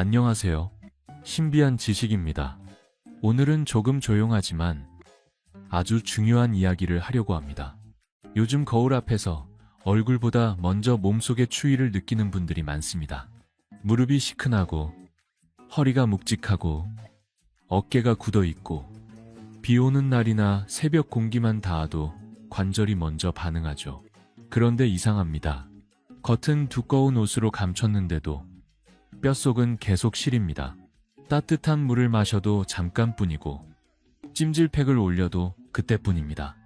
안녕하세요. 신비한 지식입니다. 오늘은 조금 조용하지만 아주 중요한 이야기를 하려고 합니다. 요즘 거울 앞에서 얼굴보다 먼저 몸속의 추위를 느끼는 분들이 많습니다. 무릎이 시큰하고 허리가 묵직하고 어깨가 굳어 있고 비 오는 날이나 새벽 공기만 닿아도 관절이 먼저 반응하죠. 그런데 이상합니다. 겉은 두꺼운 옷으로 감췄는데도 뼛속은 계속 시립니다. 따뜻한 물을 마셔도 잠깐뿐이고 찜질팩을 올려도 그때뿐입니다.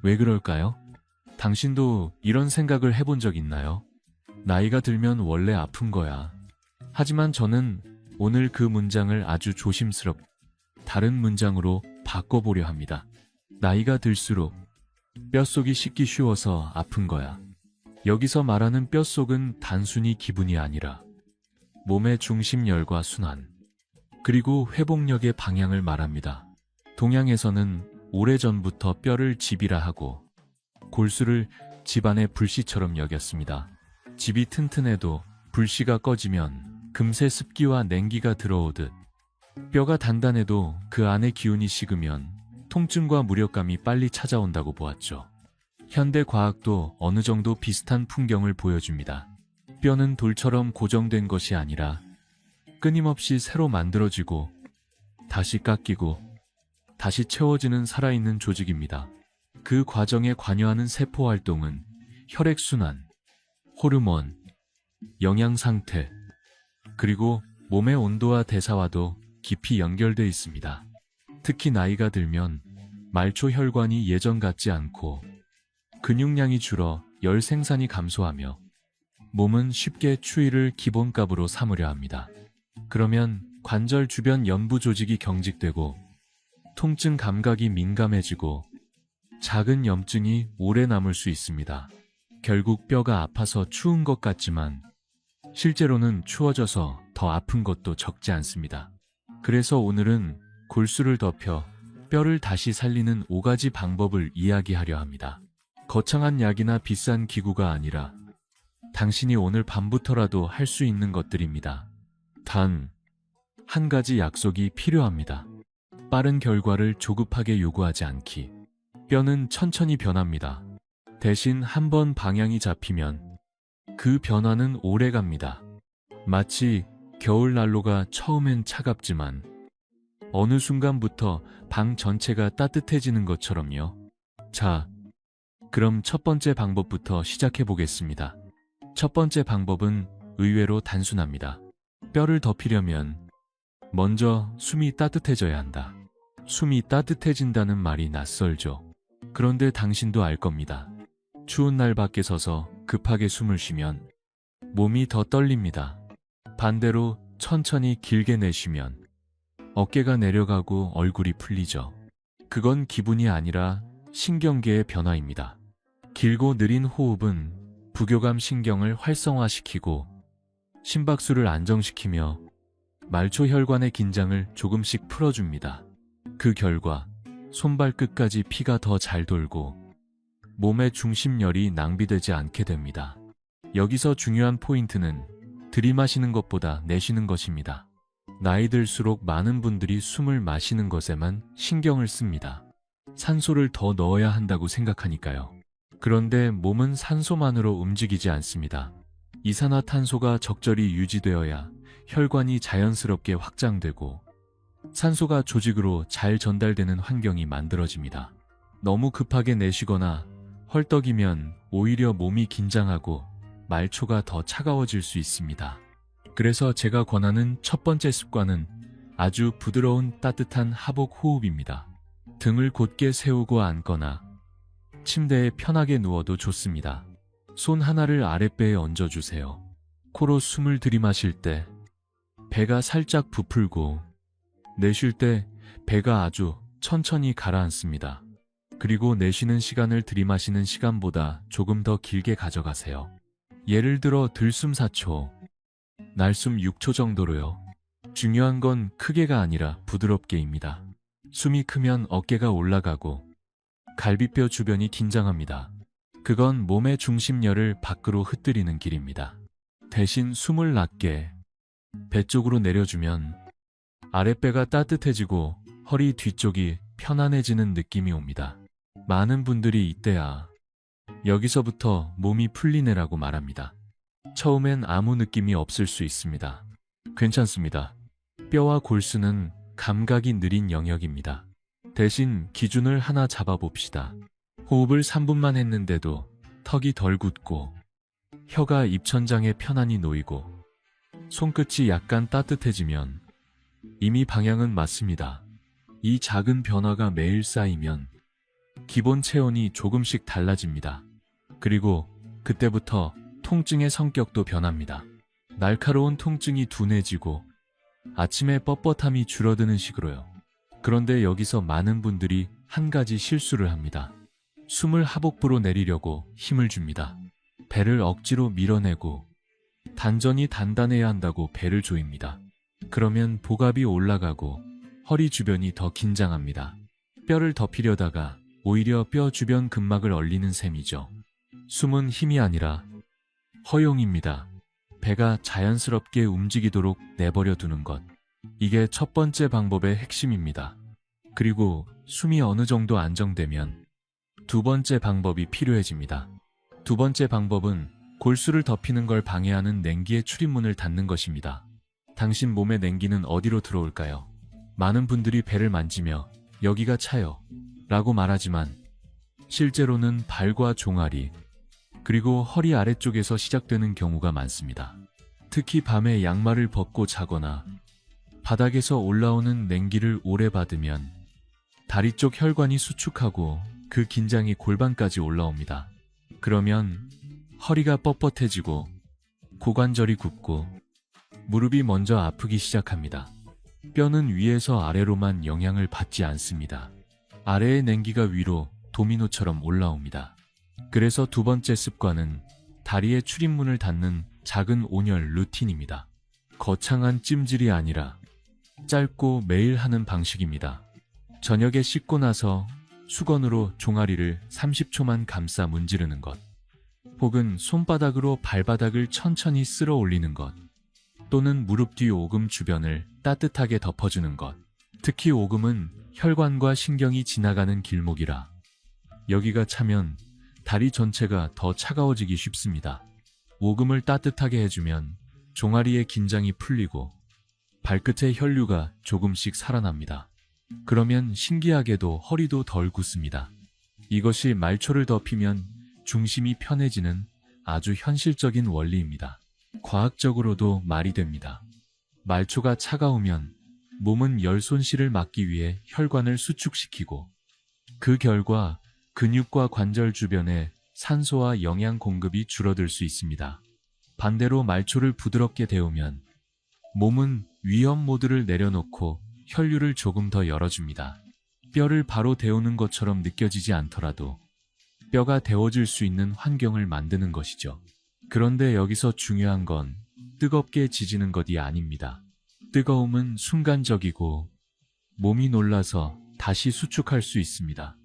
왜 그럴까요? 당신도 이런 생각을 해본 적 있나요? 나이가 들면 원래 아픈 거야. 하지만 저는 오늘 그 문장을 아주 조심스럽게 다른 문장으로 바꿔보려 합니다. 나이가 들수록 뼛속이 식기 쉬워서 아픈 거야. 여기서 말하는 뼛속은 단순히 기분이 아니라 몸의 중심열과 순환, 그리고 회복력의 방향을 말합니다. 동양에서는 오래전부터 뼈를 집이라 하고 골수를 집안의 불씨처럼 여겼습니다. 집이 튼튼해도 불씨가 꺼지면 금세 습기와 냉기가 들어오듯 뼈가 단단해도 그 안의 기운이 식으면 통증과 무력감이 빨리 찾아온다고 보았죠. 현대 과학도 어느 정도 비슷한 풍경을 보여줍니다. 뼈는 돌처럼 고정된 것이 아니라 끊임없이 새로 만들어지고 다시 깎이고 다시 채워지는 살아있는 조직입니다. 그 과정에 관여하는 세포 활동은 혈액순환, 호르몬, 영양 상태, 그리고 몸의 온도와 대사와도 깊이 연결되어 있습니다. 특히 나이가 들면 말초 혈관이 예전 같지 않고 근육량이 줄어 열 생산이 감소하며 몸은 쉽게 추위를 기본값으로 삼으려 합니다. 그러면 관절 주변 연부 조직이 경직되고 통증 감각이 민감해지고 작은 염증이 오래 남을 수 있습니다. 결국 뼈가 아파서 추운 것 같지만 실제로는 추워져서 더 아픈 것도 적지 않습니다. 그래서 오늘은 골수를 덮여 뼈를 다시 살리는 5가지 방법을 이야기하려 합니다. 거창한 약이나 비싼 기구가 아니라 당신이 오늘 밤부터라도 할 수 있는 것들입니다. 단, 한 가지 약속이 필요합니다. 빠른 결과를 조급하게 요구하지 않기. 뼈는 천천히 변합니다. 대신 한 번 방향이 잡히면 그 변화는 오래 갑니다. 마치 겨울난로가 처음엔 차갑지만 어느 순간부터 방 전체가 따뜻해지는 것처럼요. 자, 그럼 첫 번째 방법부터 시작해 보겠습니다. 첫 번째 방법은 의외로 단순합니다. 뼈를 덮이려면 먼저 숨이 따뜻해져야 한다. 숨이 따뜻해진다는 말이 낯설죠. 그런데 당신도 알 겁니다. 추운 날 밖에 서서 급하게 숨을 쉬면 몸이 더 떨립니다. 반대로 천천히 길게 내쉬면 어깨가 내려가고 얼굴이 풀리죠. 그건 기분이 아니라 신경계의 변화입니다. 길고 느린 호흡은 부교감 신경을 활성화시키고 심박수를 안정시키며 말초 혈관의 긴장을 조금씩 풀어줍니다. 그 결과 손발끝까지 피가 더 잘 돌고 몸의 중심열이 낭비되지 않게 됩니다. 여기서 중요한 포인트는 들이마시는 것보다 내쉬는 것입니다. 나이 들수록 많은 분들이 숨을 마시는 것에만 신경을 씁니다. 산소를 더 넣어야 한다고 생각하니까요. 그런데 몸은 산소만으로 움직이지 않습니다. 이산화탄소가 적절히 유지되어야 혈관이 자연스럽게 확장되고 산소가 조직으로 잘 전달되는 환경이 만들어집니다. 너무 급하게 내쉬거나 헐떡이면 오히려 몸이 긴장하고 말초가 더 차가워질 수 있습니다. 그래서 제가 권하는 첫 번째 습관은 아주 부드러운 따뜻한 하복 호흡입니다. 등을 곧게 세우고 앉거나 침대에 편하게 누워도 좋습니다. 손 하나를 아랫배에 얹어주세요. 코로 숨을 들이마실 때 배가 살짝 부풀고 내쉴 때 배가 아주 천천히 가라앉습니다. 그리고 내쉬는 시간을 들이마시는 시간보다 조금 더 길게 가져가세요. 예를 들어 들숨 4초, 날숨 6초 정도로요. 중요한 건 크게가 아니라 부드럽게입니다. 숨이 크면 어깨가 올라가고 갈비뼈 주변이 긴장합니다. 그건 몸의 중심열을 밖으로 흩뜨리는 길입니다. 대신 숨을 낮게 배 쪽으로 내려주면 아랫배가 따뜻해지고 허리 뒤쪽이 편안해지는 느낌이 옵니다. 많은 분들이 이때야 여기서부터 몸이 풀리네라고 말합니다. 처음엔 아무 느낌이 없을 수 있습니다. 괜찮습니다. 뼈와 골수는 감각이 느린 영역입니다. 대신 기준을 하나 잡아봅시다. 호흡을 3분만 했는데도 턱이 덜 굳고 혀가 입천장에 편안히 놓이고 손끝이 약간 따뜻해지면 이미 방향은 맞습니다. 이 작은 변화가 매일 쌓이면 기본 체온이 조금씩 달라집니다. 그리고 그때부터 통증의 성격도 변합니다. 날카로운 통증이 둔해지고 아침에 뻣뻣함이 줄어드는 식으로요. 그런데 여기서 많은 분들이 한 가지 실수를 합니다. 숨을 하복부로 내리려고 힘을 줍니다. 배를 억지로 밀어내고 단전이 단단해야 한다고 배를 조입니다. 그러면 복압이 올라가고 허리 주변이 더 긴장합니다. 뼈를 덮이려다가 오히려 뼈 주변 근막을 얼리는 셈이죠. 숨은 힘이 아니라 허용입니다. 배가 자연스럽게 움직이도록 내버려 두는 것. 이게 첫 번째 방법의 핵심입니다. 그리고 숨이 어느 정도 안정되면 두 번째 방법이 필요해집니다. 두 번째 방법은 골수를 덮이는 걸 방해하는 냉기의 출입문을 닫는 것입니다. 당신 몸의 냉기는 어디로 들어올까요? 많은 분들이 배를 만지며 여기가 차요 라고 말하지만 실제로는 발과 종아리 그리고 허리 아래쪽에서 시작되는 경우가 많습니다. 특히 밤에 양말을 벗고 자거나 바닥에서 올라오는 냉기를 오래 받으면 다리 쪽 혈관이 수축하고 그 긴장이 골반까지 올라옵니다. 그러면 허리가 뻣뻣해지고 고관절이 굽고 무릎이 먼저 아프기 시작합니다. 뼈는 위에서 아래로만 영향을 받지 않습니다. 아래의 냉기가 위로 도미노처럼 올라옵니다. 그래서 두 번째 습관은 다리의 출입문을 닫는 작은 온열 루틴입니다. 거창한 찜질이 아니라 짧고 매일 하는 방식입니다. 저녁에 씻고 나서 수건으로 종아리를 30초만 감싸 문지르는 것, 혹은 손바닥으로 발바닥을 천천히 쓸어 올리는 것, 또는 무릎 뒤 오금 주변을 따뜻하게 덮어주는 것. 특히 오금은 혈관과 신경이 지나가는 길목이라 여기가 차면 다리 전체가 더 차가워지기 쉽습니다. 오금을 따뜻하게 해주면 종아리의 긴장이 풀리고 발끝의 혈류가 조금씩 살아납니다. 그러면 신기하게도 허리도 덜 굳습니다. 이것이 말초를 덮이면 중심이 편해지는 아주 현실적인 원리입니다. 과학적으로도 말이 됩니다. 말초가 차가우면 몸은 열 손실을 막기 위해 혈관을 수축시키고 그 결과 근육과 관절 주변에 산소와 영양 공급이 줄어들 수 있습니다. 반대로 말초를 부드럽게 데우면 몸은 위험 모드를 내려놓고 혈류를 조금 더 열어줍니다. 뼈를 바로 데우는 것처럼 느껴지지 않더라도 뼈가 데워질 수 있는 환경을 만드는 것이죠. 그런데 여기서 중요한 건 뜨겁게 지지는 것이 아닙니다. 뜨거움은 순간적이고 몸이 놀라서 다시 수축할 수 있습니다.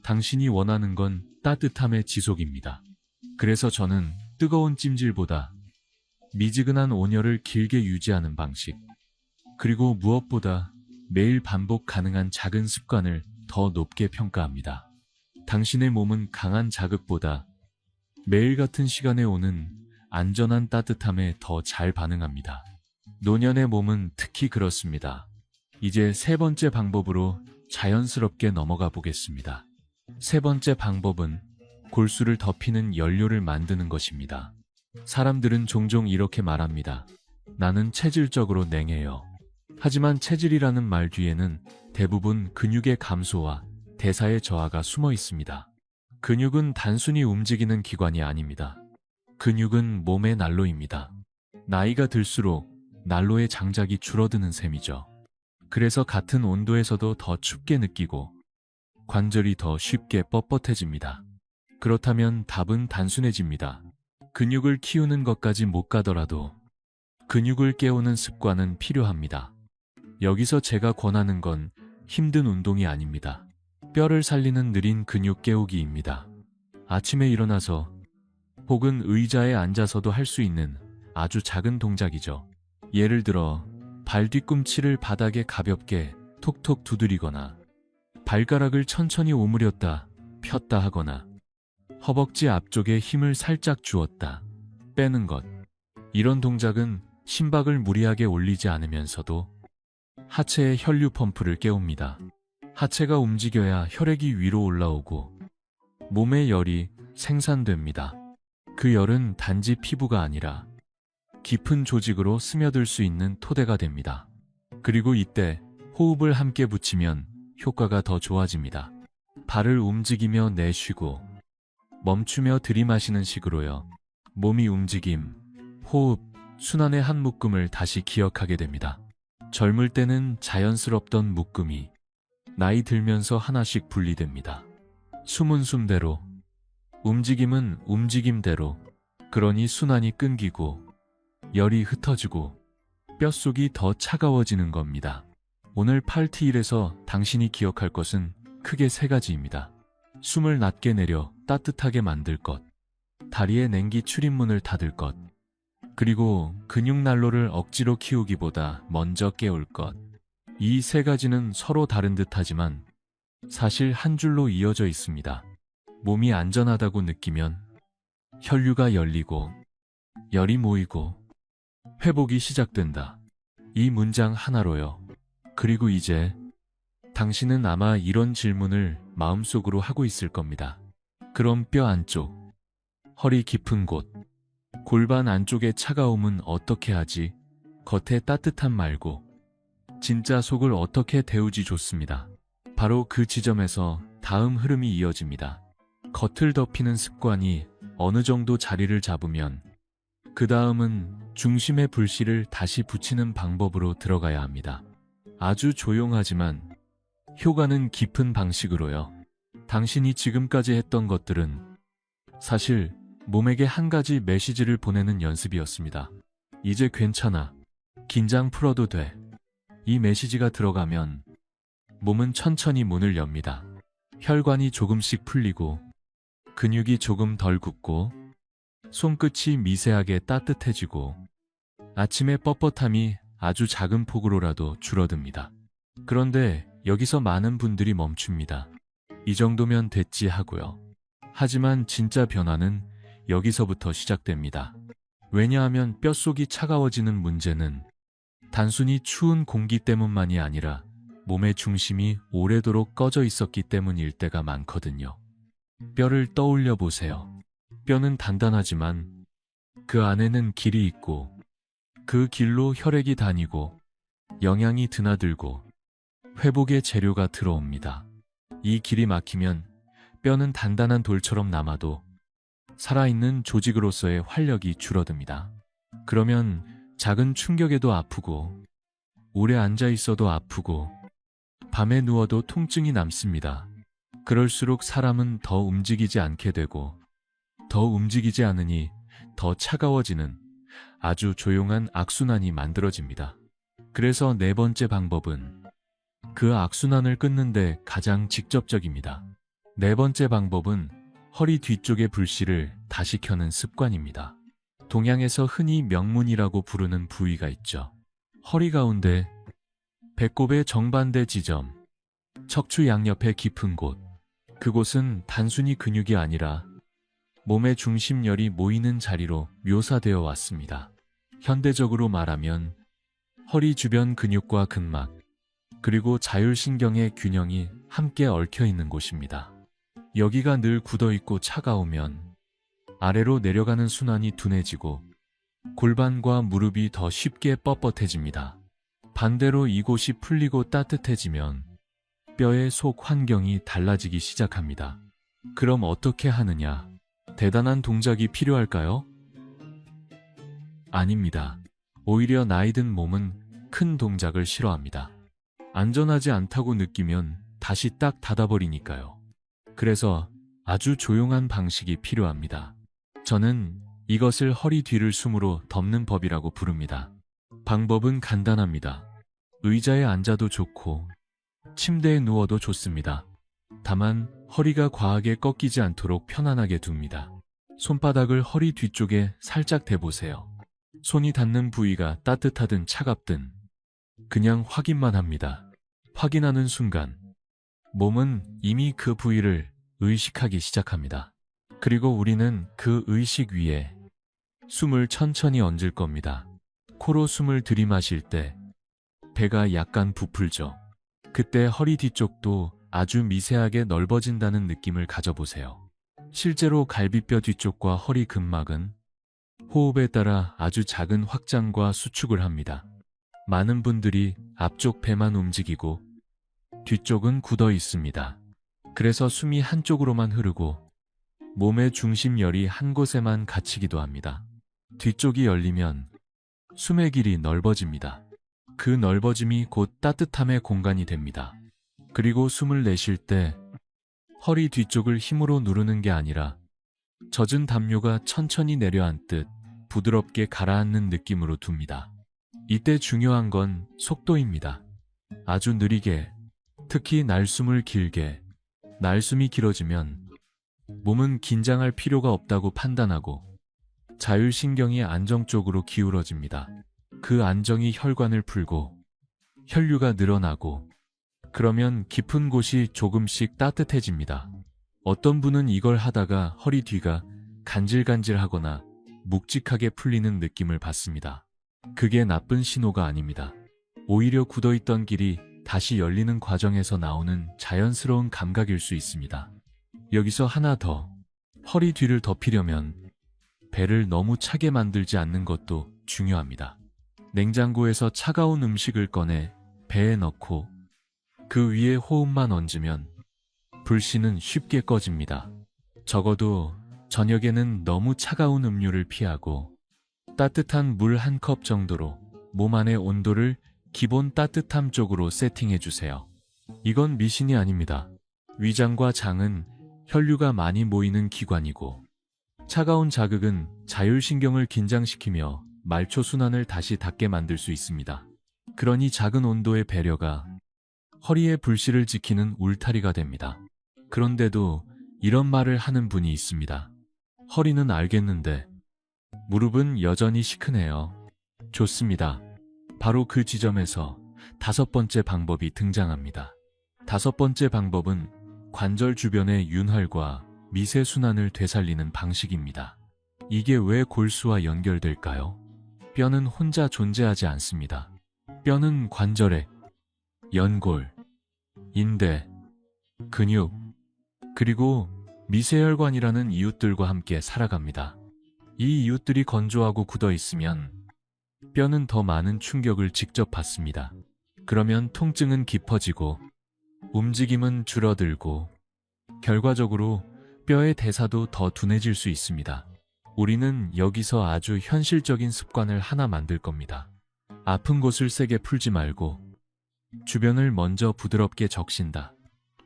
당신이 원하는 건 따뜻함의 지속입니다. 그래서 저는 뜨거운 찜질보다 미지근한 온열을 길게 유지하는 방식, 그리고 무엇보다 매일 반복 가능한 작은 습관을 더 높게 평가합니다. 당신의 몸은 강한 자극보다 매일 같은 시간에 오는 안전한 따뜻함에 더 잘 반응합니다. 노년의 몸은 특히 그렇습니다. 이제 세 번째 방법으로 자연스럽게 넘어가 보겠습니다. 세 번째 방법은 골수를 덮이는 연료를 만드는 것입니다. 사람들은 종종 이렇게 말합니다. 나는 체질적으로 냉해요. 하지만 체질이라는 말 뒤에는 대부분 근육의 감소와 대사의 저하가 숨어 있습니다. 근육은 단순히 움직이는 기관이 아닙니다. 근육은 몸의 난로입니다. 나이가 들수록 난로의 장작이 줄어드는 셈이죠. 그래서 같은 온도에서도 더 춥게 느끼고 관절이 더 쉽게 뻣뻣해집니다. 그렇다면 답은 단순해집니다. 근육을 키우는 것까지 못 가더라도 근육을 깨우는 습관은 필요합니다. 여기서 제가 권하는 건 힘든 운동이 아닙니다. 뼈를 살리는 느린 근육 깨우기입니다. 아침에 일어나서 혹은 의자에 앉아서도 할 수 있는 아주 작은 동작이죠. 예를 들어 발 뒤꿈치를 바닥에 가볍게 톡톡 두드리거나 발가락을 천천히 오므렸다 폈다 하거나 허벅지 앞쪽에 힘을 살짝 주었다 빼는 것. 이런 동작은 심박을 무리하게 올리지 않으면서도 하체의 혈류 펌프를 깨웁니다. 하체가 움직여야 혈액이 위로 올라오고 몸의 열이 생산됩니다. 그 열은 단지 피부가 아니라 깊은 조직으로 스며들 수 있는 토대가 됩니다. 그리고 이때 호흡을 함께 붙이면 효과가 더 좋아집니다. 발을 움직이며 내쉬고 멈추며 들이마시는 식으로요. 몸이 움직임, 호흡, 순환의 한 묶음을 다시 기억하게 됩니다. 젊을 때는 자연스럽던 묶음이 나이 들면서 하나씩 분리됩니다. 숨은 숨대로, 움직임은 움직임대로. 그러니 순환이 끊기고 열이 흩어지고 뼛속이 더 차가워지는 겁니다. 오늘 8T1에서 당신이 기억할 것은 크게 세 가지입니다. 숨을 낮게 내려 따뜻하게 만들 것, 다리의 냉기 출입문을 닫을 것, 그리고 근육 난로를 억지로 키우기보다 먼저 깨울 것. 이 세 가지는 서로 다른 듯하지만 사실 한 줄로 이어져 있습니다. 몸이 안전하다고 느끼면 혈류가 열리고 열이 모이고 회복이 시작된다. 이 문장 하나로요. 그리고 이제 당신은 아마 이런 질문을 마음속으로 하고 있을 겁니다. 그럼 뼈 안쪽, 허리 깊은 곳, 골반 안쪽의 차가움은 어떻게 하지? 겉에 따뜻함 말고 진짜 속을 어떻게 데우지? 좋습니다. 바로 그 지점에서 다음 흐름이 이어집니다. 겉을 덮이는 습관이 어느 정도 자리를 잡으면 그 다음은 중심의 불씨를 다시 붙이는 방법으로 들어가야 합니다. 아주 조용하지만 효과는 깊은 방식으로요. 당신이 지금까지 했던 것들은 사실 몸에게 한 가지 메시지를 보내는 연습이었습니다. 이제 괜찮아. 긴장 풀어도 돼. 이 메시지가 들어가면 몸은 천천히 문을 엽니다. 혈관이 조금씩 풀리고 근육이 조금 덜 굳고 손끝이 미세하게 따뜻해지고 아침의 뻣뻣함이 아주 작은 폭으로라도 줄어듭니다. 그런데 여기서 많은 분들이 멈춥니다. 이 정도면 됐지 하고요. 하지만 진짜 변화는 여기서부터 시작됩니다. 왜냐하면 뼛속이 차가워지는 문제는 단순히 추운 공기 때문만이 아니라 몸의 중심이 오래도록 꺼져 있었기 때문일 때가 많거든요. 뼈를 떠올려 보세요. 뼈는 단단하지만 그 안에는 길이 있고 그 길로 혈액이 다니고 영양이 드나들고 회복의 재료가 들어옵니다. 이 길이 막히면 뼈는 단단한 돌처럼 남아도 살아있는 조직으로서의 활력이 줄어듭니다. 그러면 작은 충격에도 아프고 오래 앉아 있어도 아프고 밤에 누워도 통증이 남습니다. 그럴수록 사람은 더 움직이지 않게 되고 더 움직이지 않으니 더 차가워지는 아주 조용한 악순환이 만들어집니다. 그래서 네 번째 방법은 그 악순환을 끊는데 가장 직접적입니다. 네 번째 방법은 허리 뒤쪽의 불씨를 다시 켜는 습관입니다. 동양에서 흔히 명문이라고 부르는 부위가 있죠. 허리 가운데, 배꼽의 정반대 지점, 척추 양옆의 깊은 곳. 그곳은 단순히 근육이 아니라 몸의 중심열이 모이는 자리로 묘사되어 왔습니다. 현대적으로 말하면 허리 주변 근육과 근막, 그리고 자율신경의 균형이 함께 얽혀 있는 곳입니다. 여기가 늘 굳어있고 차가우면 아래로 내려가는 순환이 둔해지고 골반과 무릎이 더 쉽게 뻣뻣해집니다. 반대로 이곳이 풀리고 따뜻해지면 뼈의 속 환경이 달라지기 시작합니다. 그럼 어떻게 하느냐? 대단한 동작이 필요할까요? 아닙니다. 오히려 나이든 몸은 큰 동작을 싫어합니다. 안전하지 않다고 느끼면 다시 딱 닫아버리니까요. 그래서 아주 조용한 방식이 필요합니다. 저는 이것을 허리 뒤를 숨으로 덮는 법이라고 부릅니다. 방법은 간단합니다. 의자에 앉아도 좋고 침대에 누워도 좋습니다. 다만 허리가 과하게 꺾이지 않도록 편안하게 둡니다. 손바닥을 허리 뒤쪽에 살짝 대보세요. 손이 닿는 부위가 따뜻하든 차갑든 그냥 확인만 합니다. 확인하는 순간 몸은 이미 그 부위를 의식하기 시작합니다. 그리고 우리는 그 의식 위에 숨을 천천히 얹을 겁니다. 코로 숨을 들이마실 때 배가 약간 부풀죠. 그때 허리 뒤쪽도 아주 미세하게 넓어진다는 느낌을 가져보세요. 실제로 갈비뼈 뒤쪽과 허리 근막은 호흡에 따라 아주 작은 확장과 수축을 합니다. 많은 분들이 앞쪽 배만 움직이고 뒤쪽은 굳어 있습니다. 그래서 숨이 한쪽으로만 흐르고 몸의 중심열이 한 곳에만 갇히기도 합니다. 뒤쪽이 열리면 숨의 길이 넓어집니다. 그 넓어짐이 곧 따뜻함의 공간이 됩니다. 그리고 숨을 내쉴 때 허리 뒤쪽을 힘으로 누르는 게 아니라 젖은 담요가 천천히 내려앉듯 부드럽게 가라앉는 느낌으로 둡니다. 이때 중요한 건 속도입니다. 아주 느리게, 특히 날숨을 길게, 날숨이 길어지면 몸은 긴장할 필요가 없다고 판단하고 자율신경이 안정 쪽으로 기울어집니다. 그 안정이 혈관을 풀고 혈류가 늘어나고 그러면 깊은 곳이 조금씩 따뜻해집니다. 어떤 분은 이걸 하다가 허리 뒤가 간질간질하거나 묵직하게 풀리는 느낌을 받습니다. 그게 나쁜 신호가 아닙니다. 오히려 굳어있던 길이 다시 열리는 과정에서 나오는 자연스러운 감각일 수 있습니다. 여기서 하나 더, 허리 뒤를 덮이려면 배를 너무 차게 만들지 않는 것도 중요합니다. 냉장고에서 차가운 음식을 꺼내 배에 넣고 그 위에 호흡만 얹으면 불씨는 쉽게 꺼집니다. 적어도 저녁에는 너무 차가운 음료를 피하고 따뜻한 물 한 컵 정도로 몸 안의 온도를 기본 따뜻함 쪽으로 세팅해 주세요. 이건 미신이 아닙니다. 위장과 장은 혈류가 많이 모이는 기관이고 차가운 자극은 자율신경을 긴장시키며 말초순환을 다시 닿게 만들 수 있습니다. 그러니 작은 온도의 배려가 허리의 불씨를 지키는 울타리가 됩니다. 그런데도 이런 말을 하는 분이 있습니다. 허리는 알겠는데 무릎은 여전히 시큰해요. 좋습니다. 바로 그 지점에서 5번째 방법이 등장합니다. 5번째 방법은 관절 주변의 윤활과 미세순환을 되살리는 방식입니다. 이게 왜 골수와 연결될까요? 뼈는 혼자 존재하지 않습니다. 뼈는 관절에 연골, 인대, 근육, 그리고 미세혈관이라는 이웃들과 함께 살아갑니다. 이 이웃들이 건조하고 굳어 있으면 뼈는 더 많은 충격을 직접 받습니다. 그러면 통증은 깊어지고 움직임은 줄어들고 결과적으로 뼈의 대사도 더 둔해질 수 있습니다. 우리는 여기서 아주 현실적인 습관을 하나 만들 겁니다. 아픈 곳을 세게 풀지 말고 주변을 먼저 부드럽게 적신다.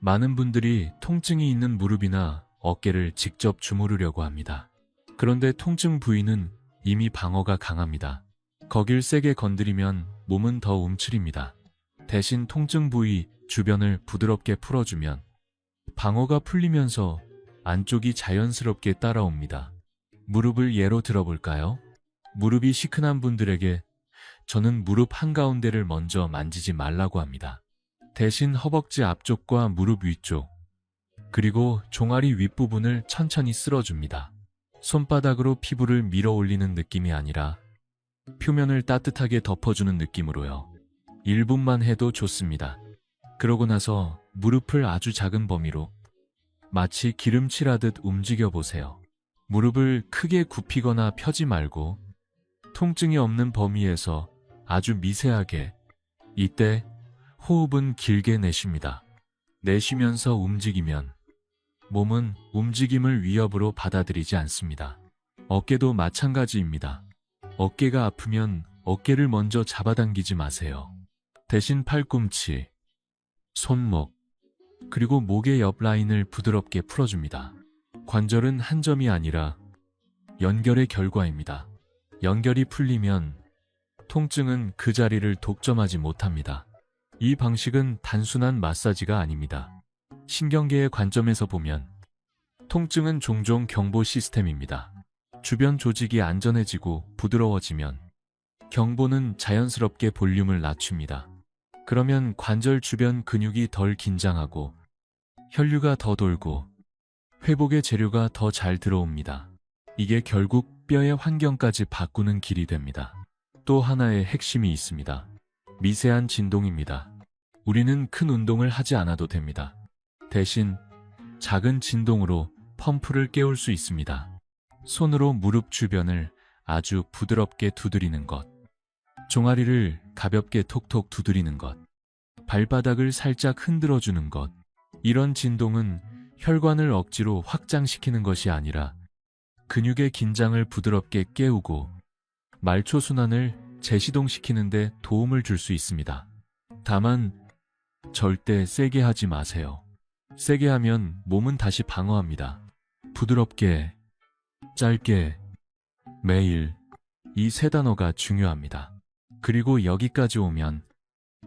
많은 분들이 통증이 있는 무릎이나 어깨를 직접 주무르려고 합니다. 그런데 통증 부위는 이미 방어가 강합니다. 거길 세게 건드리면 몸은 더 움츠립니다. 대신 통증 부위 주변을 부드럽게 풀어주면 방어가 풀리면서 안쪽이 자연스럽게 따라옵니다. 무릎을 예로 들어볼까요? 무릎이 시큰한 분들에게 저는 무릎 한가운데를 먼저 만지지 말라고 합니다. 대신 허벅지 앞쪽과 무릎 위쪽, 그리고 종아리 윗부분을 천천히 쓸어줍니다. 손바닥으로 피부를 밀어 올리는 느낌이 아니라 표면을 따뜻하게 덮어주는 느낌으로요. 1분만 해도 좋습니다. 그러고 나서 무릎을 아주 작은 범위로 마치 기름칠하듯 움직여 보세요. 무릎을 크게 굽히거나 펴지 말고 통증이 없는 범위에서 아주 미세하게. 이때 호흡은 길게 내쉽니다. 내쉬면서 움직이면 몸은 움직임을 위협으로 받아들이지 않습니다. 어깨도 마찬가지입니다. 어깨가 아프면 어깨를 먼저 잡아당기지 마세요. 대신 팔꿈치, 손목, 그리고 목의 옆 라인을 부드럽게 풀어줍니다. 관절은 한 점이 아니라 연결의 결과입니다. 연결이 풀리면 통증은 그 자리를 독점하지 못합니다. 이 방식은 단순한 마사지가 아닙니다. 신경계의 관점에서 보면 통증은 종종 경보 시스템입니다. 주변 조직이 안전해지고 부드러워지면 경보는 자연스럽게 볼륨을 낮춥니다. 그러면 관절 주변 근육이 덜 긴장하고 혈류가 더 돌고 회복의 재료가 더 잘 들어옵니다. 이게 결국 뼈의 환경까지 바꾸는 길이 됩니다. 또 하나의 핵심이 있습니다. 미세한 진동입니다. 우리는 큰 운동을 하지 않아도 됩니다. 대신 작은 진동으로 펌프를 깨울 수 있습니다. 손으로 무릎 주변을 아주 부드럽게 두드리는 것, 종아리를 가볍게 톡톡 두드리는 것, 발바닥을 살짝 흔들어주는 것. 이런 진동은 혈관을 억지로 확장시키는 것이 아니라 근육의 긴장을 부드럽게 깨우고 말초순환을 재시동시키는 데 도움을 줄 수 있습니다. 다만 절대 세게 하지 마세요. 세게 하면 몸은 다시 방어합니다. 부드럽게, 짧게, 매일, 이 세 단어가 중요합니다. 그리고 여기까지 오면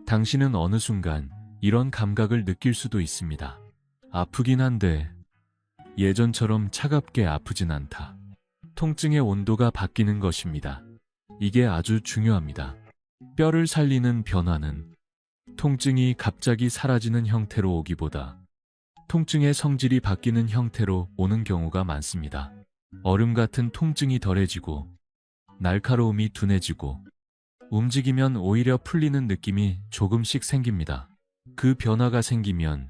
당신은 어느 순간 이런 감각을 느낄 수도 있습니다. 아프긴 한데 예전처럼 차갑게 아프진 않다. 통증의 온도가 바뀌는 것입니다. 이게 아주 중요합니다. 뼈를 살리는 변화는 통증이 갑자기 사라지는 형태로 오기보다 통증의 성질이 바뀌는 형태로 오는 경우가 많습니다. 얼음 같은 통증이 덜해지고 날카로움이 둔해지고 움직이면 오히려 풀리는 느낌이 조금씩 생깁니다. 그 변화가 생기면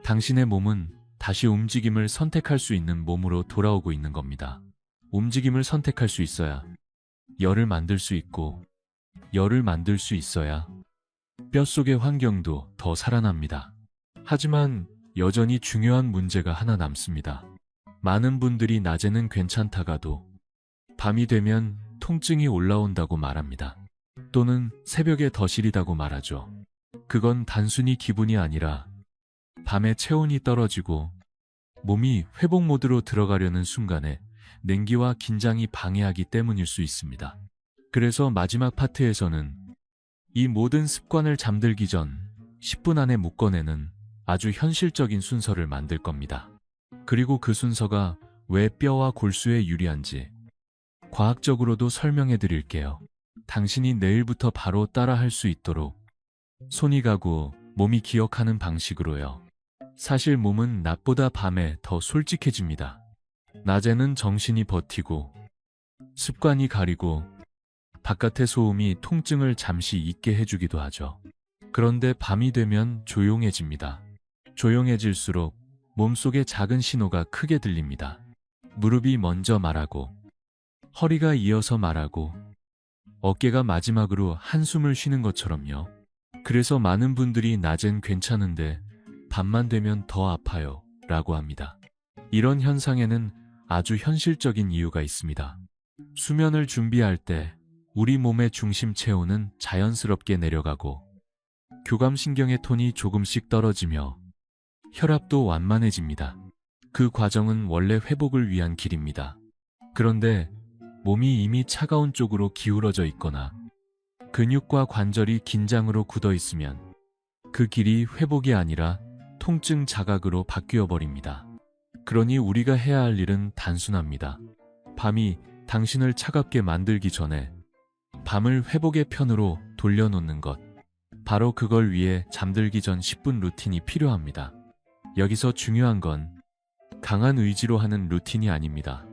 당신의 몸은 다시 움직임을 선택할 수 있는 몸으로 돌아오고 있는 겁니다. 움직임을 선택할 수 있어야 열을 만들 수 있고 열을 만들 수 있어야 뼛속의 환경도 더 살아납니다. 하지만 여전히 중요한 문제가 하나 남습니다. 많은 분들이 낮에는 괜찮다가도 밤이 되면 통증이 올라온다고 말합니다. 또는 새벽에 더 시리다고 말하죠. 그건 단순히 기분이 아니라 밤에 체온이 떨어지고 몸이 회복 모드로 들어가려는 순간에 냉기와 긴장이 방해하기 때문일 수 있습니다. 그래서 마지막 파트에서는 이 모든 습관을 잠들기 전 10분 안에 묶어내는 아주 현실적인 순서를 만들 겁니다. 그리고 그 순서가 왜 뼈와 골수에 유리한지 과학적으로도 설명해 드릴게요. 당신이 내일부터 바로 따라 할 수 있도록 손이 가고 몸이 기억하는 방식으로요. 사실 몸은 낮보다 밤에 더 솔직해집니다. 낮에는 정신이 버티고 습관이 가리고 바깥의 소음이 통증을 잠시 잊게 해주기도 하죠. 그런데 밤이 되면 조용해집니다. 조용해질수록 몸속의 작은 신호가 크게 들립니다. 무릎이 먼저 말하고 허리가 이어서 말하고 어깨가 마지막으로 한숨을 쉬는 것처럼요. 그래서 많은 분들이 낮엔 괜찮은데 밤만 되면 더 아파요 라고 합니다. 이런 현상에는 아주 현실적인 이유가 있습니다. 수면을 준비할 때 우리 몸의 중심 체온은 자연스럽게 내려가고 교감신경의 톤이 조금씩 떨어지며 혈압도 완만해집니다. 그 과정은 원래 회복을 위한 길입니다. 그런데 몸이 이미 차가운 쪽으로 기울어져 있거나 근육과 관절이 긴장으로 굳어 있으면 그 길이 회복이 아니라 통증 자각으로 바뀌어 버립니다. 그러니 우리가 해야 할 일은 단순합니다. 밤이 당신을 차갑게 만들기 전에 밤을 회복의 편으로 돌려놓는 것. 바로 그걸 위해 잠들기 전 10분 루틴이 필요합니다. 여기서 중요한 건 강한 의지로 하는 루틴이 아닙니다.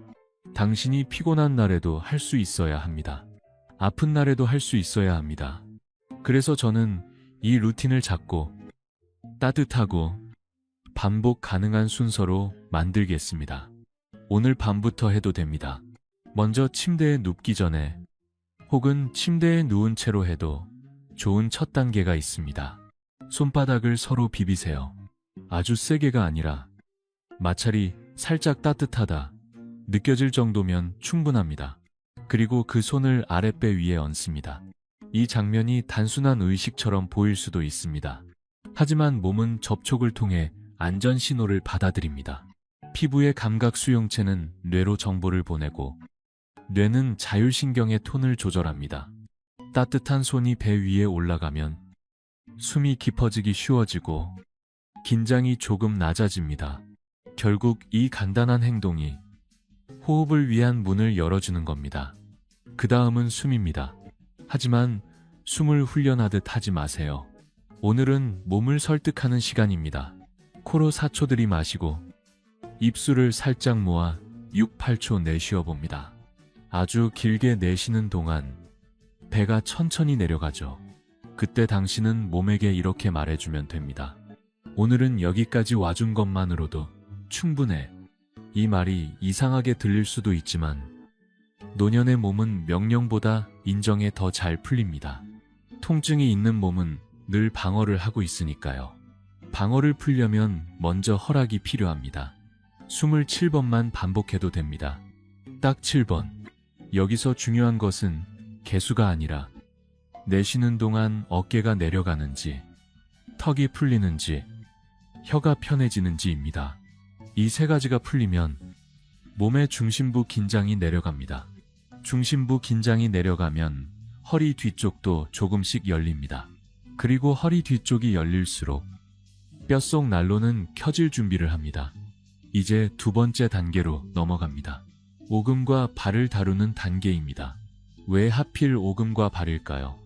당신이 피곤한 날에도 할 수 있어야 합니다. 아픈 날에도 할 수 있어야 합니다. 그래서 저는 이 루틴을 작고 따뜻하고 반복 가능한 순서로 만들겠습니다. 오늘 밤부터 해도 됩니다. 먼저 침대에 눕기 전에 혹은 침대에 누운 채로 해도 좋은 첫 단계가 있습니다. 손바닥을 서로 비비세요. 아주 세게가 아니라 마찰이 살짝 따뜻하다 느껴질 정도면 충분합니다. 그리고 그 손을 아랫배 위에 얹습니다. 이 장면이 단순한 의식처럼 보일 수도 있습니다. 하지만 몸은 접촉을 통해 안전 신호를 받아들입니다. 피부의 감각 수용체는 뇌로 정보를 보내고 뇌는 자율신경의 톤을 조절합니다. 따뜻한 손이 배 위에 올라가면 숨이 깊어지기 쉬워지고 긴장이 조금 낮아집니다. 결국 이 간단한 행동이 호흡을 위한 문을 열어주는 겁니다. 그 다음은 숨입니다. 하지만 숨을 훈련하듯 하지 마세요. 오늘은 몸을 설득하는 시간입니다. 코로 4초 들이마시고 입술을 살짝 모아 6, 8초 내쉬어 봅니다. 아주 길게 내쉬는 동안 배가 천천히 내려가죠. 그때 당신은 몸에게 이렇게 말해주면 됩니다. 오늘은 여기까지 와준 것만으로도 충분해. 이 말이 이상하게 들릴 수도 있지만 노년의 몸은 명령보다 인정에 더 잘 풀립니다. 통증이 있는 몸은 늘 방어를 하고 있으니까요. 방어를 풀려면 먼저 허락이 필요합니다. 숨을 7번만 반복해도 됩니다. 딱 7번. 여기서 중요한 것은 개수가 아니라 내쉬는 동안 어깨가 내려가는지, 턱이 풀리는지, 혀가 편해지는지입니다. 이 세 가지가 풀리면 몸의 중심부 긴장이 내려갑니다. 중심부 긴장이 내려가면 허리 뒤쪽도 조금씩 열립니다. 그리고 허리 뒤쪽이 열릴수록 뼛속 난로는 켜질 준비를 합니다. 이제 두 번째 단계로 넘어갑니다. 오금과 발을 다루는 단계입니다. 왜 하필 오금과 발일까요?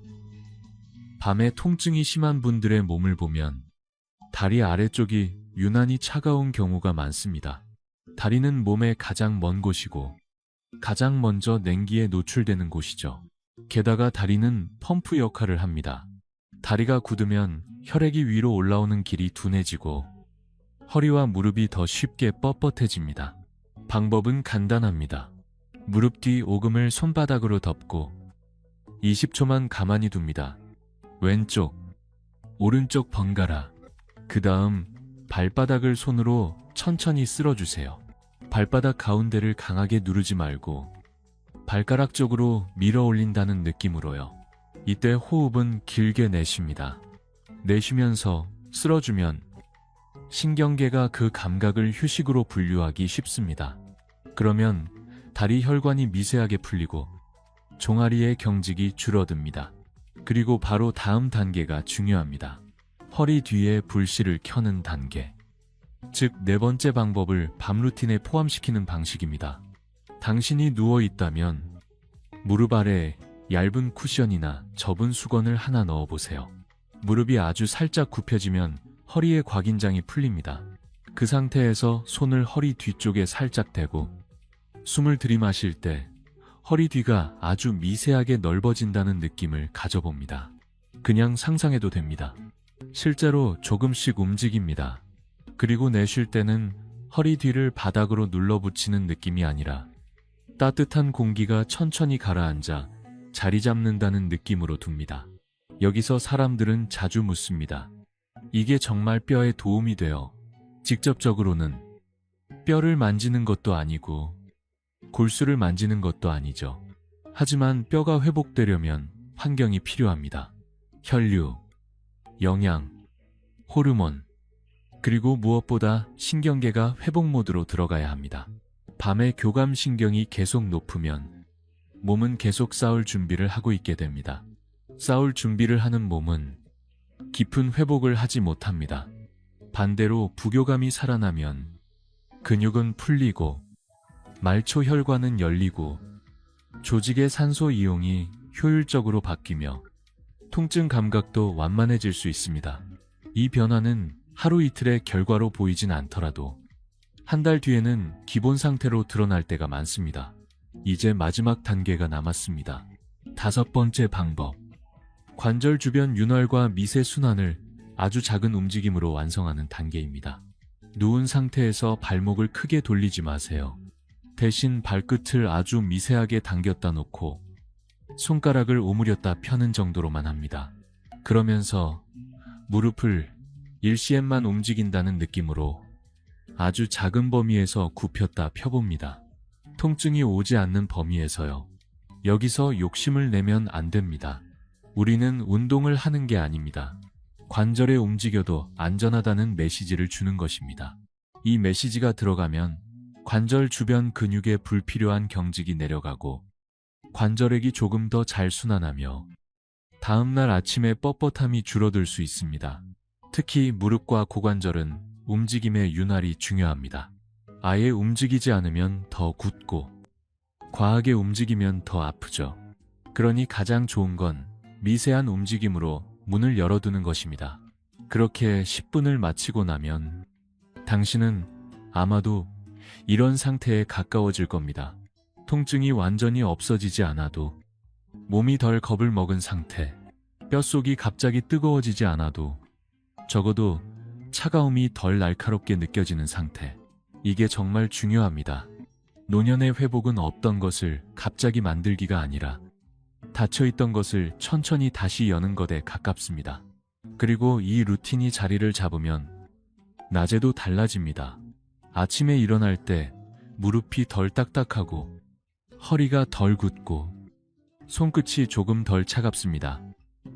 밤에 통증이 심한 분들의 몸을 보면 다리 아래쪽이 유난히 차가운 경우가 많습니다. 다리는 몸의 가장 먼 곳이고 가장 먼저 냉기에 노출되는 곳이죠. 게다가 다리는 펌프 역할을 합니다. 다리가 굳으면 혈액이 위로 올라오는 길이 둔해지고 허리와 무릎이 더 쉽게 뻣뻣해집니다. 방법은 간단합니다. 무릎 뒤 오금을 손바닥으로 덮고 20초만 가만히 둡니다. 왼쪽, 오른쪽 번갈아. 그 다음 발바닥을 손으로 천천히 쓸어주세요. 발바닥 가운데를 강하게 누르지 말고 발가락 쪽으로 밀어 올린다는 느낌으로요. 이때 호흡은 길게 내쉽니다. 내쉬면서 쓸어주면 신경계가 그 감각을 휴식으로 분류하기 쉽습니다. 그러면 다리 혈관이 미세하게 풀리고 종아리의 경직이 줄어듭니다. 그리고 바로 다음 단계가 중요합니다. 허리 뒤에 불씨를 켜는 단계. 즉, 네 번째 방법을 밤 루틴에 포함시키는 방식입니다. 당신이 누워 있다면 무릎 아래에 얇은 쿠션이나 접은 수건을 하나 넣어보세요. 무릎이 아주 살짝 굽혀지면 허리의 곽인장이 풀립니다. 그 상태에서 손을 허리 뒤쪽에 살짝 대고 숨을 들이마실 때 허리 뒤가 아주 미세하게 넓어진다는 느낌을 가져봅니다. 그냥 상상해도 됩니다. 실제로 조금씩 움직입니다. 그리고 내쉴 때는 허리 뒤를 바닥으로 눌러붙이는 느낌이 아니라 따뜻한 공기가 천천히 가라앉아 자리 잡는다는 느낌으로 둡니다. 여기서 사람들은 자주 묻습니다. 이게 정말 뼈에 도움이 돼요? 직접적으로는 뼈를 만지는 것도 아니고 골수를 만지는 것도 아니죠. 하지만 뼈가 회복되려면 환경이 필요합니다. 혈류, 영양, 호르몬, 그리고 무엇보다 신경계가 회복 모드로 들어가야 합니다. 밤에 교감신경이 계속 높으면 몸은 계속 싸울 준비를 하고 있게 됩니다. 싸울 준비를 하는 몸은 깊은 회복을 하지 못합니다. 반대로 부교감이 살아나면 근육은 풀리고 말초 혈관은 열리고 조직의 산소 이용이 효율적으로 바뀌며 통증 감각도 완만해질 수 있습니다. 이 변화는 하루 이틀의 결과로 보이진 않더라도 한 달 뒤에는 기본 상태로 드러날 때가 많습니다. 이제 마지막 단계가 남았습니다. 다섯 번째 방법. 관절 주변 윤활과 미세 순환을 아주 작은 움직임으로 완성하는 단계입니다. 누운 상태에서 발목을 크게 돌리지 마세요. 대신 발끝을 아주 미세하게 당겼다 놓고 손가락을 오므렸다 펴는 정도로만 합니다. 그러면서 무릎을 일시에만 움직인다는 느낌으로 아주 작은 범위에서 굽혔다 펴봅니다. 통증이 오지 않는 범위에서요. 여기서 욕심을 내면 안 됩니다. 우리는 운동을 하는 게 아닙니다. 관절에 움직여도 안전하다는 메시지를 주는 것입니다. 이 메시지가 들어가면 관절 주변 근육에 불필요한 경직이 내려가고 관절액이 조금 더 잘 순환하며 다음날 아침에 뻣뻣함이 줄어들 수 있습니다. 특히 무릎과 고관절은 움직임의 윤활이 중요합니다. 아예 움직이지 않으면 더 굳고 과하게 움직이면 더 아프죠. 그러니 가장 좋은 건 미세한 움직임으로 문을 열어두는 것입니다. 그렇게 10분을 마치고 나면 당신은 아마도 이런 상태에 가까워질 겁니다. 통증이 완전히 없어지지 않아도 몸이 덜 겁을 먹은 상태, 뼛속이 갑자기 뜨거워지지 않아도 적어도 차가움이 덜 날카롭게 느껴지는 상태. 이게 정말 중요합니다. 노년의 회복은 없던 것을 갑자기 만들기가 아니라 닫혀있던 것을 천천히 다시 여는 것에 가깝습니다. 그리고 이 루틴이 자리를 잡으면 낮에도 달라집니다. 아침에 일어날 때 무릎이 덜 딱딱하고 허리가 덜 굳고 손끝이 조금 덜 차갑습니다.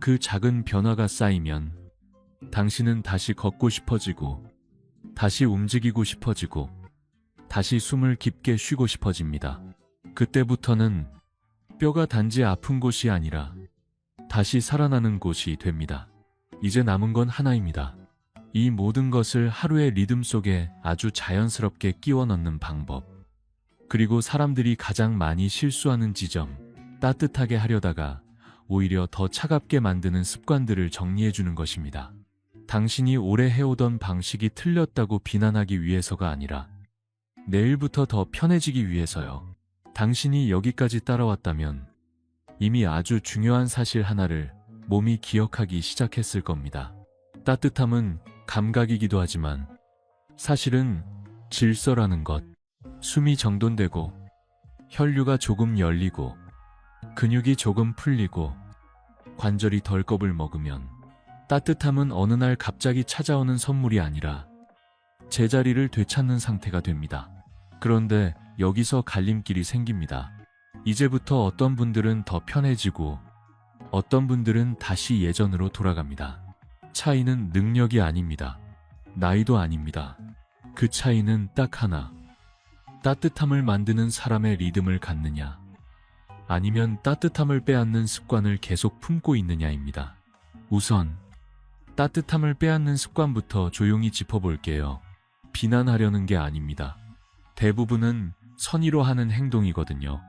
그 작은 변화가 쌓이면 당신은 다시 걷고 싶어지고 다시 움직이고 싶어지고 다시 숨을 깊게 쉬고 싶어집니다. 그때부터는 뼈가 단지 아픈 곳이 아니라 다시 살아나는 곳이 됩니다. 이제 남은 건 하나입니다. 이 모든 것을 하루의 리듬 속에 아주 자연스럽게 끼워 넣는 방법. 그리고 사람들이 가장 많이 실수하는 지점, 따뜻하게 하려다가 오히려 더 차갑게 만드는 습관들을 정리해 주는 것입니다. 당신이 오래 해오던 방식이 틀렸다고 비난하기 위해서가 아니라 내일부터 더 편해지기 위해서요. 당신이 여기까지 따라왔다면 이미 아주 중요한 사실 하나를 몸이 기억하기 시작했을 겁니다. 따뜻함은 감각이기도 하지만 사실은 질서라는 것. 숨이 정돈되고 혈류가 조금 열리고 근육이 조금 풀리고 관절이 덜 겁을 먹으면 따뜻함은 어느 날 갑자기 찾아오는 선물이 아니라 제자리를 되찾는 상태가 됩니다. 그런데 여기서 갈림길이 생깁니다. 이제부터 어떤 분들은 더 편해지고 어떤 분들은 다시 예전으로 돌아갑니다. 차이는 능력이 아닙니다. 나이도 아닙니다. 그 차이는 딱 하나. 따뜻함을 만드는 사람의 리듬을 갖느냐, 아니면 따뜻함을 빼앗는 습관을 계속 품고 있느냐입니다. 우선 따뜻함을 빼앗는 습관부터 조용히 짚어볼게요. 비난하려는 게 아닙니다. 대부분은 선의로 하는 행동이거든요.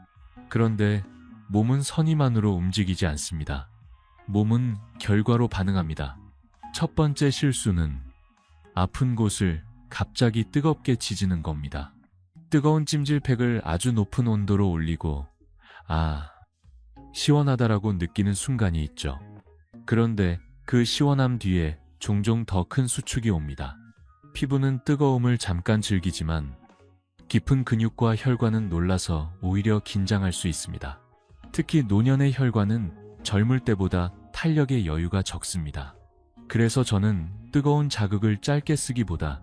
그런데 몸은 선의만으로 움직이지 않습니다. 몸은 결과로 반응합니다. 첫 번째 실수는 아픈 곳을 갑자기 뜨겁게 지지는 겁니다. 뜨거운 찜질팩을 아주 높은 온도로 올리고 시원하다라고 느끼는 순간이 있죠. 그런데 그 시원함 뒤에 종종 더 큰 수축이 옵니다. 피부는 뜨거움을 잠깐 즐기지만 깊은 근육과 혈관은 놀라서 오히려 긴장할 수 있습니다. 특히 노년의 혈관은 젊을 때보다 탄력의 여유가 적습니다. 그래서 저는 뜨거운 자극을 짧게 쓰기보다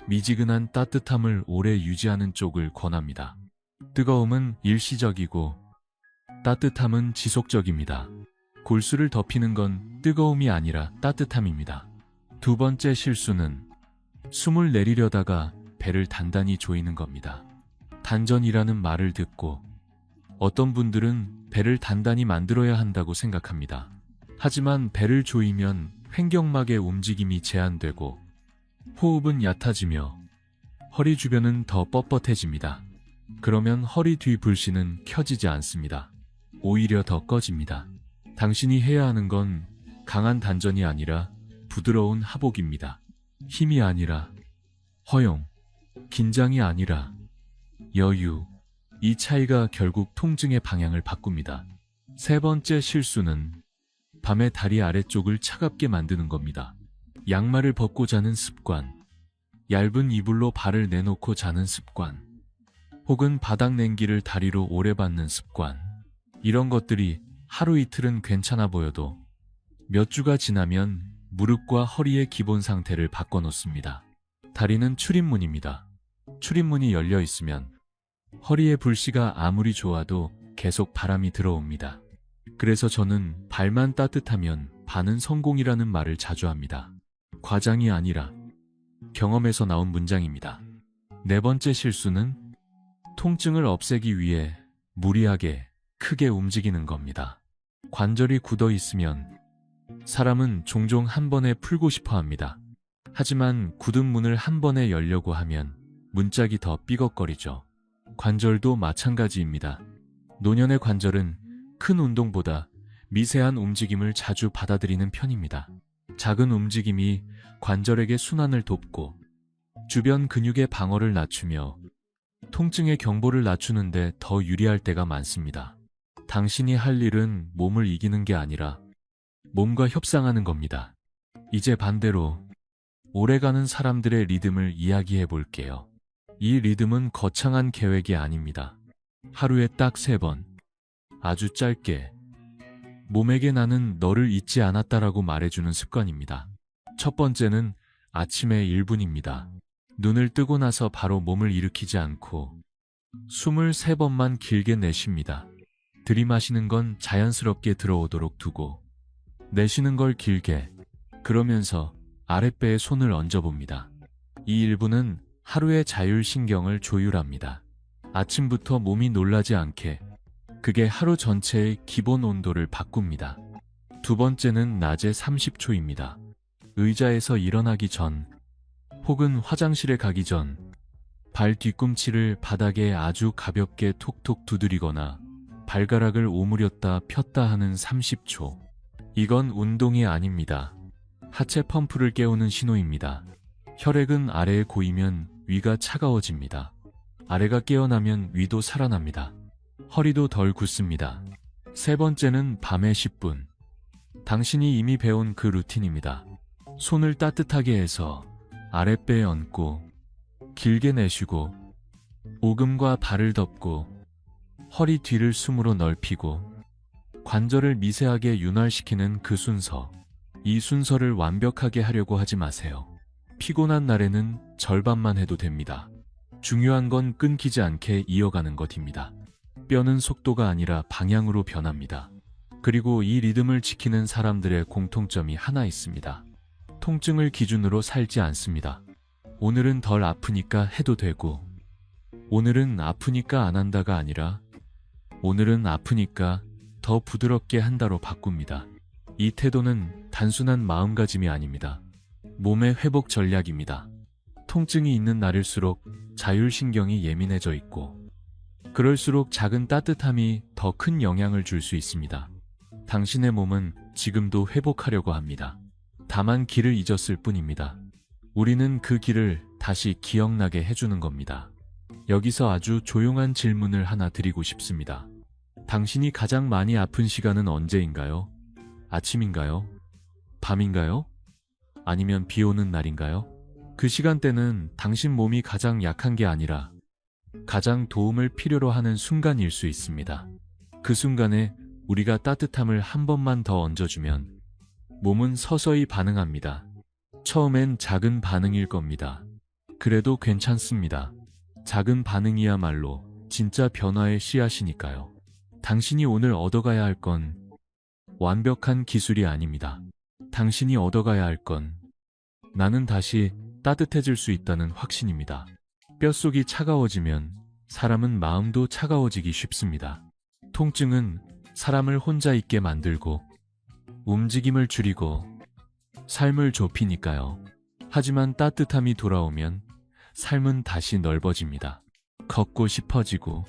미지근한 따뜻함을 오래 유지하는 쪽을 권합니다. 뜨거움은 일시적이고 따뜻함은 지속적입니다. 골수를 덮이는 건 뜨거움이 아니라 따뜻함입니다. 두 번째 실수는 숨을 내리려다가 배를 단단히 조이는 겁니다. 단전이라는 말을 듣고 어떤 분들은 배를 단단히 만들어야 한다고 생각합니다. 하지만 배를 조이면 횡격막의 움직임이 제한되고 호흡은 얕아지며 허리 주변은 더 뻣뻣해집니다. 그러면 허리 뒤 불씨는 켜지지 않습니다. 오히려 더 꺼집니다. 당신이 해야 하는 건 강한 단전이 아니라 부드러운 하복입니다. 힘이 아니라 허용, 긴장이 아니라 여유. 이 차이가 결국 통증의 방향을 바꿉니다. 세 번째 실수는 밤에 다리 아래쪽을 차갑게 만드는 겁니다. 양말을 벗고 자는 습관, 얇은 이불로 발을 내놓고 자는 습관, 혹은 바닥 냉기를 다리로 오래 받는 습관. 이런 것들이 하루 이틀은 괜찮아 보여도 몇 주가 지나면 무릎과 허리의 기본 상태를 바꿔놓습니다. 다리는 출입문입니다. 출입문이 열려 있으면 허리의 불씨가 아무리 좋아도 계속 바람이 들어옵니다. 그래서 저는 발만 따뜻하면 반은 성공이라는 말을 자주 합니다. 과장이 아니라 경험에서 나온 문장입니다. 네 번째 실수는 통증을 없애기 위해 무리하게 크게 움직이는 겁니다. 관절이 굳어 있으면 사람은 종종 한 번에 풀고 싶어 합니다. 하지만 굳은 문을 한 번에 열려고 하면 문짝이 더 삐걱거리죠. 관절도 마찬가지입니다. 노년의 관절은 큰 운동보다 미세한 움직임을 자주 받아들이는 편입니다. 작은 움직임이 관절에게 순환을 돕고 주변 근육의 방어를 낮추며 통증의 경보를 낮추는데 더 유리할 때가 많습니다. 당신이 할 일은 몸을 이기는 게 아니라 몸과 협상하는 겁니다. 이제 반대로 오래가는 사람들의 리듬을 이야기해 볼게요. 이 리듬은 거창한 계획이 아닙니다. 하루에 딱 3번, 아주 짧게 몸에게 나는 너를 잊지 않았다라고 말해주는 습관입니다. 첫 번째는 아침에 1분입니다. 눈을 뜨고 나서 바로 몸을 일으키지 않고 숨을 3번만 길게 내쉽니다. 들이마시는 건 자연스럽게 들어오도록 두고 내쉬는 걸 길게, 그러면서 아랫배에 손을 얹어봅니다. 이 1분은 하루의 자율신경을 조율합니다. 아침부터 몸이 놀라지 않게 그게 하루 전체의 기본 온도를 바꿉니다. 두 번째는 낮에 30초입니다. 의자에서 일어나기 전 혹은 화장실에 가기 전 발 뒤꿈치를 바닥에 아주 가볍게 톡톡 두드리거나 발가락을 오므렸다 폈다 하는 30초. 이건 운동이 아닙니다. 하체 펌프를 깨우는 신호입니다. 혈액은 아래에 고이면 위가 차가워집니다. 아래가 깨어나면 위도 살아납니다. 허리도 덜 굳습니다. 세 번째는 밤에 10분. 당신이 이미 배운 그 루틴입니다. 손을 따뜻하게 해서 아랫배에 얹고 길게 내쉬고 오금과 발을 덮고 허리 뒤를 숨으로 넓히고 관절을 미세하게 윤활시키는 그 순서. 이 순서를 완벽하게 하려고 하지 마세요. 피곤한 날에는 절반만 해도 됩니다. 중요한 건 끊기지 않게 이어가는 것입니다. 뼈는 속도가 아니라 방향으로 변합니다. 그리고 이 리듬을 지키는 사람들의 공통점이 하나 있습니다. 통증을 기준으로 살지 않습니다. 오늘은 덜 아프니까 해도 되고, 오늘은 아프니까 안 한다가 아니라 오늘은 아프니까 더 부드럽게 한다로 바꿉니다. 이 태도는 단순한 마음가짐이 아닙니다. 몸의 회복 전략입니다. 통증이 있는 날일수록 자율신경이 예민해져 있고, 그럴수록 작은 따뜻함이 더 큰 영향을 줄 수 있습니다. 당신의 몸은 지금도 회복하려고 합니다. 다만 길을 잊었을 뿐입니다. 우리는 그 길을 다시 기억나게 해주는 겁니다. 여기서 아주 조용한 질문을 하나 드리고 싶습니다. 당신이 가장 많이 아픈 시간은 언제인가요? 아침인가요? 밤인가요? 아니면 비 오는 날인가요? 그 시간대는 당신 몸이 가장 약한 게 아니라 가장 도움을 필요로 하는 순간일 수 있습니다. 그 순간에 우리가 따뜻함을 한 번만 더 얹어주면 몸은 서서히 반응합니다. 처음엔 작은 반응일 겁니다. 그래도 괜찮습니다. 작은 반응이야말로 진짜 변화의 씨앗이니까요. 당신이 오늘 얻어가야 할 건 완벽한 기술이 아닙니다. 당신이 얻어가야 할 건 나는 다시 따뜻해질 수 있다는 확신입니다. 뼛속이 차가워지면 사람은 마음도 차가워지기 쉽습니다. 통증은 사람을 혼자 있게 만들고 움직임을 줄이고 삶을 좁히니까요. 하지만 따뜻함이 돌아오면 삶은 다시 넓어집니다. 걷고 싶어지고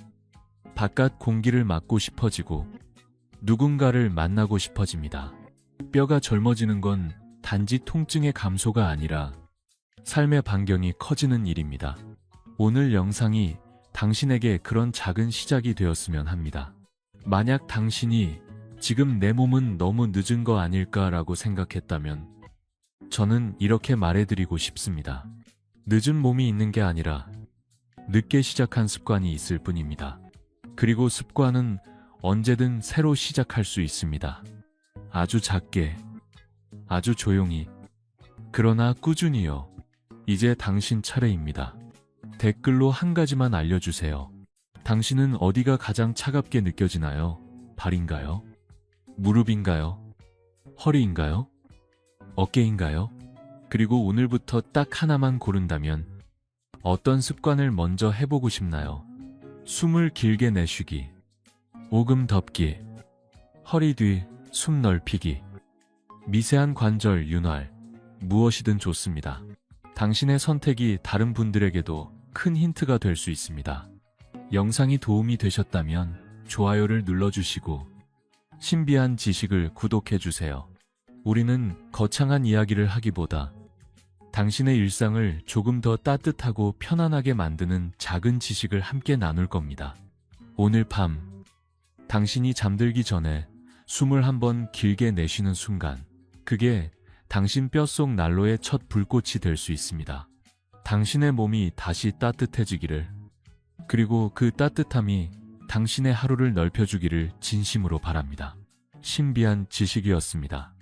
바깥 공기를 맡고 싶어지고 누군가를 만나고 싶어집니다. 뼈가 젊어지는 건 단지 통증의 감소가 아니라 삶의 반경이 커지는 일입니다. 오늘 영상이 당신에게 그런 작은 시작이 되었으면 합니다. 만약 당신이 지금 내 몸은 너무 늦은 거 아닐까라고 생각했다면 저는 이렇게 말해드리고 싶습니다. 늦은 몸이 있는 게 아니라 늦게 시작한 습관이 있을 뿐입니다. 그리고 습관은 언제든 새로 시작할 수 있습니다. 아주 작게, 아주 조용히, 그러나 꾸준히요. 이제 당신 차례입니다. 댓글로 한 가지만 알려주세요. 당신은 어디가 가장 차갑게 느껴지나요? 발인가요? 무릎인가요? 허리인가요? 어깨인가요? 그리고 오늘부터 딱 하나만 고른다면 어떤 습관을 먼저 해보고 싶나요? 숨을 길게 내쉬기, 오금 덮기, 허리 뒤 숨 넓히기, 미세한 관절 윤활, 무엇이든 좋습니다. 당신의 선택이 다른 분들에게도 큰 힌트가 될 수 있습니다. 영상이 도움이 되셨다면 좋아요를 눌러주시고 신비한 지식을 구독해주세요. 우리는 거창한 이야기를 하기보다 당신의 일상을 조금 더 따뜻하고 편안하게 만드는 작은 지식을 함께 나눌 겁니다. 오늘 밤, 당신이 잠들기 전에 숨을 한번 길게 내쉬는 순간, 그게 당신 뼛속 난로의 첫 불꽃이 될 수 있습니다. 당신의 몸이 다시 따뜻해지기를, 그리고 그 따뜻함이 당신의 하루를 넓혀주기를 진심으로 바랍니다. 신비한 지식이었습니다.